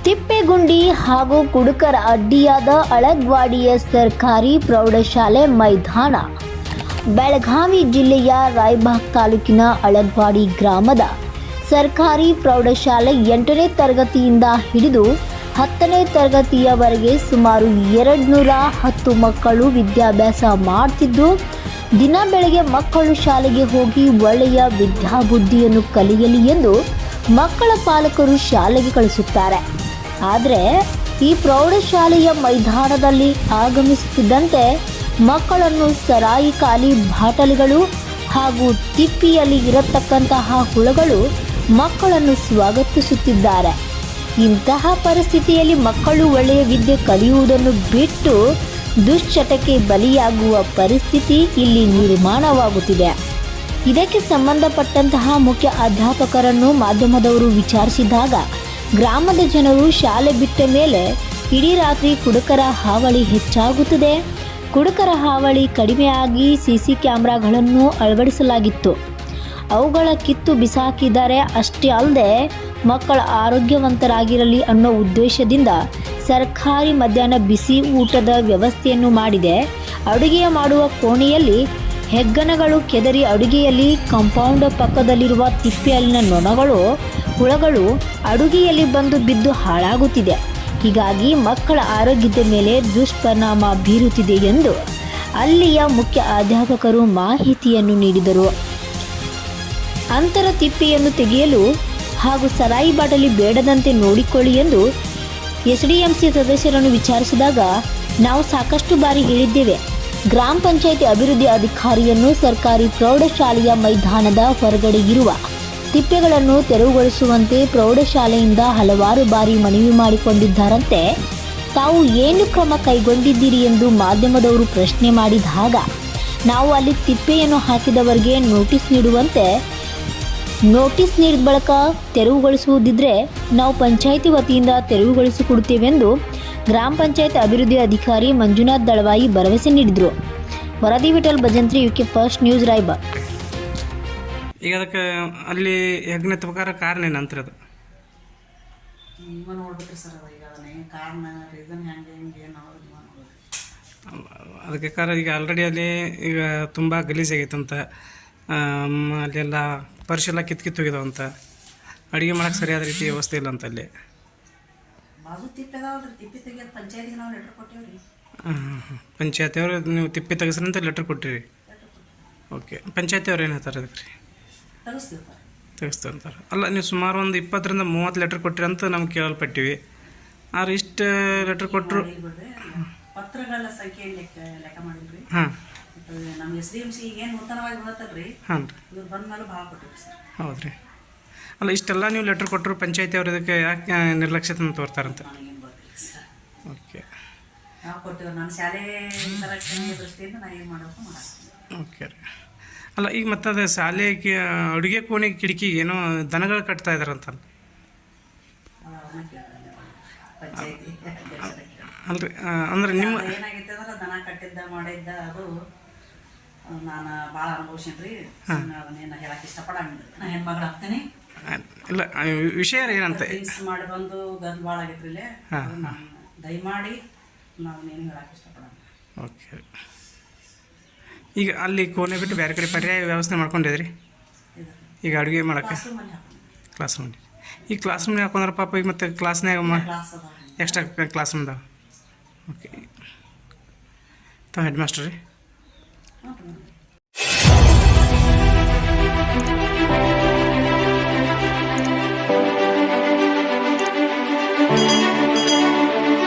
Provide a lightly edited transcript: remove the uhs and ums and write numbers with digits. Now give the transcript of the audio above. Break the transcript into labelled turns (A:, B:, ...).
A: ತಿಪ್ಪೇಗುಂಡಿ ಹಾಗೂ ಕುಡುಕರ ಅಡ್ಡಿಯಾದ ಅಳಗ್ವಾಡಿಯ ಸರ್ಕಾರಿ ಪ್ರೌಢಶಾಲೆ ಮೈದಾನ. ಬೆಳಗಾವಿ ಜಿಲ್ಲೆಯ ರಾಯಬಾಗ್ ತಾಲೂಕಿನ ಅಳಗ್ವಾಡಿ ಗ್ರಾಮದ ಸರ್ಕಾರಿ ಪ್ರೌಢಶಾಲೆ 8ನೇ ತರಗತಿಯಿಂದ ಹಿಡಿದು 10ನೇ ತರಗತಿಯವರೆಗೆ ಸುಮಾರು 210 ಮಕ್ಕಳು ವಿದ್ಯಾಭ್ಯಾಸ ಮಾಡ್ತಿದ್ದು, ದಿನ ಬೆಳಗ್ಗೆ ಮಕ್ಕಳು ಶಾಲೆಗೆ ಹೋಗಿ ಒಳ್ಳೆಯ ವಿದ್ಯಾಬುದ್ಧಿಯನ್ನು ಕಲಿಯಲಿ ಎಂದು ಮಕ್ಕಳ ಪಾಲಕರು ಶಾಲೆಗೆ ಕಳಿಸುತ್ತಾರೆ. ಆದರೆ ಈ ಪ್ರೌಢಶಾಲೆಯ ಮೈದಾನದಲ್ಲಿ ಆಗಮಿಸುತ್ತಿದ್ದಂತೆ ಮಕ್ಕಳನ್ನು ಸರಾಯಿ ಖಾಲಿ ಬಾಟಲಿಗಳು ಹಾಗೂ ತಿಪ್ಪಿಯಲ್ಲಿ ಇರತಕ್ಕಂತಹ ಹುಳುಗಳು ಮಕ್ಕಳನ್ನು ಸ್ವಾಗತಿಸುತ್ತಿದ್ದಾರೆ. ಇಂತಹ ಪರಿಸ್ಥಿತಿಯಲ್ಲಿ ಮಕ್ಕಳು ಒಳ್ಳೆಯ ವಿದ್ಯೆ ಕಲಿಯುವುದನ್ನು ಬಿಟ್ಟು ದುಶ್ಚಟಕ್ಕೆ ಬಲಿಯಾಗುವ ಪರಿಸ್ಥಿತಿ ಇಲ್ಲಿ ನಿರ್ಮಾಣವಾಗುತ್ತಿದೆ. ಇದಕ್ಕೆ ಸಂಬಂಧಪಟ್ಟಂತಹ ಮುಖ್ಯ ಅಧ್ಯಾಪಕರನ್ನು ಮಾಧ್ಯಮದವರು ವಿಚಾರಿಸಿದಾಗ ಗ್ರಾಮದ ಜನರು ಶಾಲೆ ಬಿಟ್ಟ ಮೇಲೆ ಇಡೀ ರಾತ್ರಿ ಕುಡುಕರ ಹಾವಳಿ ಹೆಚ್ಚಾಗುತ್ತದೆ, ಕುಡುಕರ ಹಾವಳಿ ಕಡಿಮೆಯಾಗಿ ಸಿಸಿ ಕ್ಯಾಮೆರಾಗಳನ್ನು ಅಳವಡಿಸಲಾಗಿತ್ತು, ಅವುಗಳ ಕಿತ್ತು ಬಿಸಾಕಿದ್ದಾರೆ. ಅಷ್ಟೇ ಅಲ್ಲದೆ ಮಕ್ಕಳ ಆರೋಗ್ಯವಂತರಾಗಿರಲಿ ಅನ್ನೋ ಉದ್ದೇಶದಿಂದ ಸರ್ಕಾರಿ ಮಧ್ಯಾಹ್ನ ಬಿಸಿ ಊಟದ ವ್ಯವಸ್ಥೆಯನ್ನು ಮಾಡಿದೆ. ಅಡುಗೆ ಮಾಡುವ ಕೋಣೆಯಲ್ಲಿ ಹೆಗ್ಗಣಗಳು ಕೆದರಿ ಅಡುಗೆಯಲ್ಲಿ ಕಾಂಪೌಂಡ್ ಪಕ್ಕದಲ್ಲಿರುವ ತಿಪ್ಪೆಯಲ್ಲಿನ ನೊಣಗಳು ಹುಳಗಳು ಅಡುಗೆಯಲ್ಲಿ ಬಂದು ಬಿದ್ದು ಹಾಳಾಗುತ್ತಿದೆ. ಹೀಗಾಗಿ ಮಕ್ಕಳ ಆರೋಗ್ಯದ ಮೇಲೆ ದುಷ್ಪರಿಣಾಮ ಬೀರುತ್ತಿದೆ ಎಂದು ಅಲ್ಲಿಯ ಮುಖ್ಯ ಅಧ್ಯಾಪಕರು ಮಾಹಿತಿಯನ್ನು ನೀಡಿದರು. ಅಂತರ ತಿಪ್ಪೆಯನ್ನು ತೆಗೆಯಲು ಹಾಗೂ ಸರಾಯಿ ಬಾಟಲಿ ಬೇಡದಂತೆ ನೋಡಿಕೊಳ್ಳಿ ಎಂದು SDMC ಸದಸ್ಯರನ್ನು ವಿಚಾರಿಸಿದಾಗ ನಾವು ಸಾಕಷ್ಟು ಬಾರಿ ಹೇಳಿದ್ದೇವೆ. ಗ್ರಾಮ ಪಂಚಾಯಿತಿ ಅಭಿವೃದ್ಧಿ ಅಧಿಕಾರಿಯನ್ನು ಸರ್ಕಾರಿ ಪ್ರೌಢಶಾಲೆಯ ಮೈದಾನದ ಹೊರಗಡೆ ಇರುವ ತಿಪ್ಪೆಗಳನ್ನು ತೆರವುಗೊಳಿಸುವಂತೆ ಪ್ರೌಢಶಾಲೆಯಿಂದ ಹಲವಾರು ಬಾರಿ ಮನವಿ ಮಾಡಿಕೊಂಡಿದ್ದಾರಂತೆ. ತಾವು ಏನು ಕ್ರಮ ಕೈಗೊಂಡಿದ್ದೀರಿ ಎಂದು ಮಾಧ್ಯಮದವರು ಪ್ರಶ್ನೆ ಮಾಡಿದಾಗ ನಾವು ಅಲ್ಲಿ ತಿಪ್ಪೆಯನ್ನು ಹಾಕಿದವರಿಗೆ ನೋಟಿಸ್ ನೀಡಿದ ಬಳಿಕ ತೆರವುಗೊಳಿಸುವುದಿದ್ರೆ ನಾವು ಪಂಚಾಯಿತಿ ವತಿಯಿಂದ ತೆರವುಗೊಳಿಸಿಕೊಡುತ್ತೇವೆಂದು ಗ್ರಾಮ ಪಂಚಾಯತ್ ಅಭಿವೃದ್ಧಿ ಅಧಿಕಾರಿ ಮಂಜುನಾಥ್ ದಳವಾಯಿ ಭರವಸೆ ನೀಡಿದರು. ವರದಿ Vithal Bhajantri, UK first news, Raybag.
B: ಈಗ ಅದಕ್ಕೆ ಅಲ್ಲಿ ಯಜ್ಞ ಪ್ರಕಾರ ಕಾರಣ ಏನಂತ ಅದು
C: ನೋಡ್ಬೇಕ್ರಿ ಸರ್. ಈಗ ಕಾರಣ ರೀಸನ್
B: ಅದಕ್ಕೆ ಕಾರಣ ಈಗ ಆಲ್ರೆಡಿ ಅಲ್ಲಿ ಈಗ ತುಂಬ ಗಲೀಜಾಗೈತಂತ, ಅಲ್ಲೆಲ್ಲ ಪರಿಶೆಲ್ಲ ಕಿತ್ತು ಹೋಗಿದಾವಂತ, ಅಡುಗೆ ಮಾಡೋಕ್ಕೆ ಸರಿಯಾದ ರೀತಿ ವ್ಯವಸ್ಥೆ ಇಲ್ಲ ಅಂತ ಅಲ್ಲಿ.
C: ಬಾಜು ತಿಪ್ಪೆ ಅದಾವಲ್ರಿ, ತಿಪ್ಪೆ ತೆಗಿಯೋದು ಪಂಚಾಯತಿಗೆ ನಾವು ಲೆಟ್ರ್ ಕೊಟ್ಟೇವ್ರಿ.
B: ಪಂಚಾಯತಿ ಅವರು ನೀವು ತಿಪ್ಪೆ ತೆಗೆಸ್ರಿ ಅಂತ ಲೆಟ್ರ್ ಕೊಟ್ಟಿರಿ. ಓಕೆ, ಪಂಚಾಯತಿ ಅವ್ರು ಏನು ಹೇಳ್ತಾರೆ ಅದಕ್ಕೆ ರೀ? ತೆಗೆಸ್ತೀವಿ ಅಂತಾರೆ. ಅಲ್ಲ, ನೀವು ಸುಮಾರು ಒಂದು 20ರಿಂದ 30 ಲೆಟ್ರ್ ಕೊಟ್ಟಿರಿ ಅಂತ ನಮ್ಗೆ ಕೇಳಲ್ಪಟ್ಟಿವಿ. ಆದ್ರೆ ಇಷ್ಟು ಲೆಟ್ರ್ ಕೊಟ್ಟರು
C: ಪತ್ರಗಳ ಸಂಖ್ಯೆ ಲೆಕ್ಕ ಮಾಡಿದ್ರಿ.
B: ಹಾಂ,
C: ನಮ್ಮ SDMC ಏನು ನೂತನವಾಗಿ ಬರುತ್ತಲ್ರಿ,
B: ಹಾಂ ರೀ,
C: ಇವ್ರು ಬಂದ ಮೇಲೆ ಭಾಳ ಕೊಟ್ಟಿವಿ ಸರ್.
B: ಹೌದು ರೀ. ಅಲ್ಲ, ಇಷ್ಟೆಲ್ಲ ನೀವು ಲೆಟ್ರ್ ಕೊಟ್ಟರು ಪಂಚಾಯತಿ ಅವ್ರು ಇದಕ್ಕೆ ಯಾಕೆ ನಿರ್ಲಕ್ಷ್ಯತೆ ತೋರ್ತಾರಂತ?
C: ನನಗೇನು ಗೊತ್ತಿಲ್ಲ ಸರ್.
B: ಓಕೆ,
C: ನಾವು ಕೊಟ್ಟಿವಿ. ನನ್ನ ಶಾಲೆ ಸಂರಕ್ಷಣೆ ದೃಷ್ಟಿಯಿಂದ ನಾನು ಏನು ಮಾಡಬೇಕು ಮಾಡ್ತೀನಿ.
B: ಓಕೆ ರೀ. ಅಲ್ಲ, ಈಗ ಮತ್ತೆ ಅದು ಶಾಲೆಗೆ ಅಡುಗೆ ಕೋಣೆ ಕಿಟಕಿಗೆ ಏನೋ ದನಗಳು ಕಟ್ತಾ ಇದ್ದಾರಂತ ಅಲ್ರಿ? ಅಂದ್ರೆ ನಿಮ್ಮ
C: ಏನಾಗೈತೆ ಅಂದ್ರೆ ದನ ಕಟ್ಟಿದ್ದ ಮಾಡಿದ್ದ ಅದು ನಾನು ಭಾಳ ಅನುಭವಿಸಿನ್ರಿ. ಅದನ್ನೇನು ಹೇಳಕ್ಕೆ ಇಷ್ಟಪಡಂಗಿಲ್ಲ. ನಾನು ಹೆಣ್ಮಗಳು ಆಗ್ತೇನೆ.
B: ಇಲ್ಲ, ವಿಷಯ ಏನಂತ
C: ಡ್ರಿಂಕ್ಸ್ ಮಾಡಿ ಬಂದು ಗಂದು ಭಾಳ ಆಗೈತ್ರಿ ಇಲ್ಲೇ. ದಯಮಾಡಿ ನಾವೇನು ಹೇಳಕ್ಕೆ ಇಷ್ಟಪಡಂಗಿಲ್ಲ.
B: ಓಕೆ. ಈಗ ಅಲ್ಲಿ ಕೋಣೆ ಬಿಟ್ಟು ಬೇರೆ ಕಡೆ ಪರ್ಯಾಯ ವ್ಯವಸ್ಥೆ ಮಾಡ್ಕೊಂಡಿದ್ರಿ ಈಗ ಅಡುಗೆ ಮಾಡೋಕ್ಕೆ? Class room. ಈ ಕ್ಲಾಸ್ ರೂಮ್ನಾಗ ಹಾಕೊಂಡ್ರೆ ಪಾಪ ಈಗ ಮತ್ತೆ ಕ್ಲಾಸ್ನಾಗ ಎಕ್ಸ್ಟ್ರಾ ಕ್ಲಾಸ್ ರೂಮ್ದಾಗ. ಓಕೆ, ತಾವು ಹೆಡ್ ಮಾಸ್ಟರ್ ರೀ?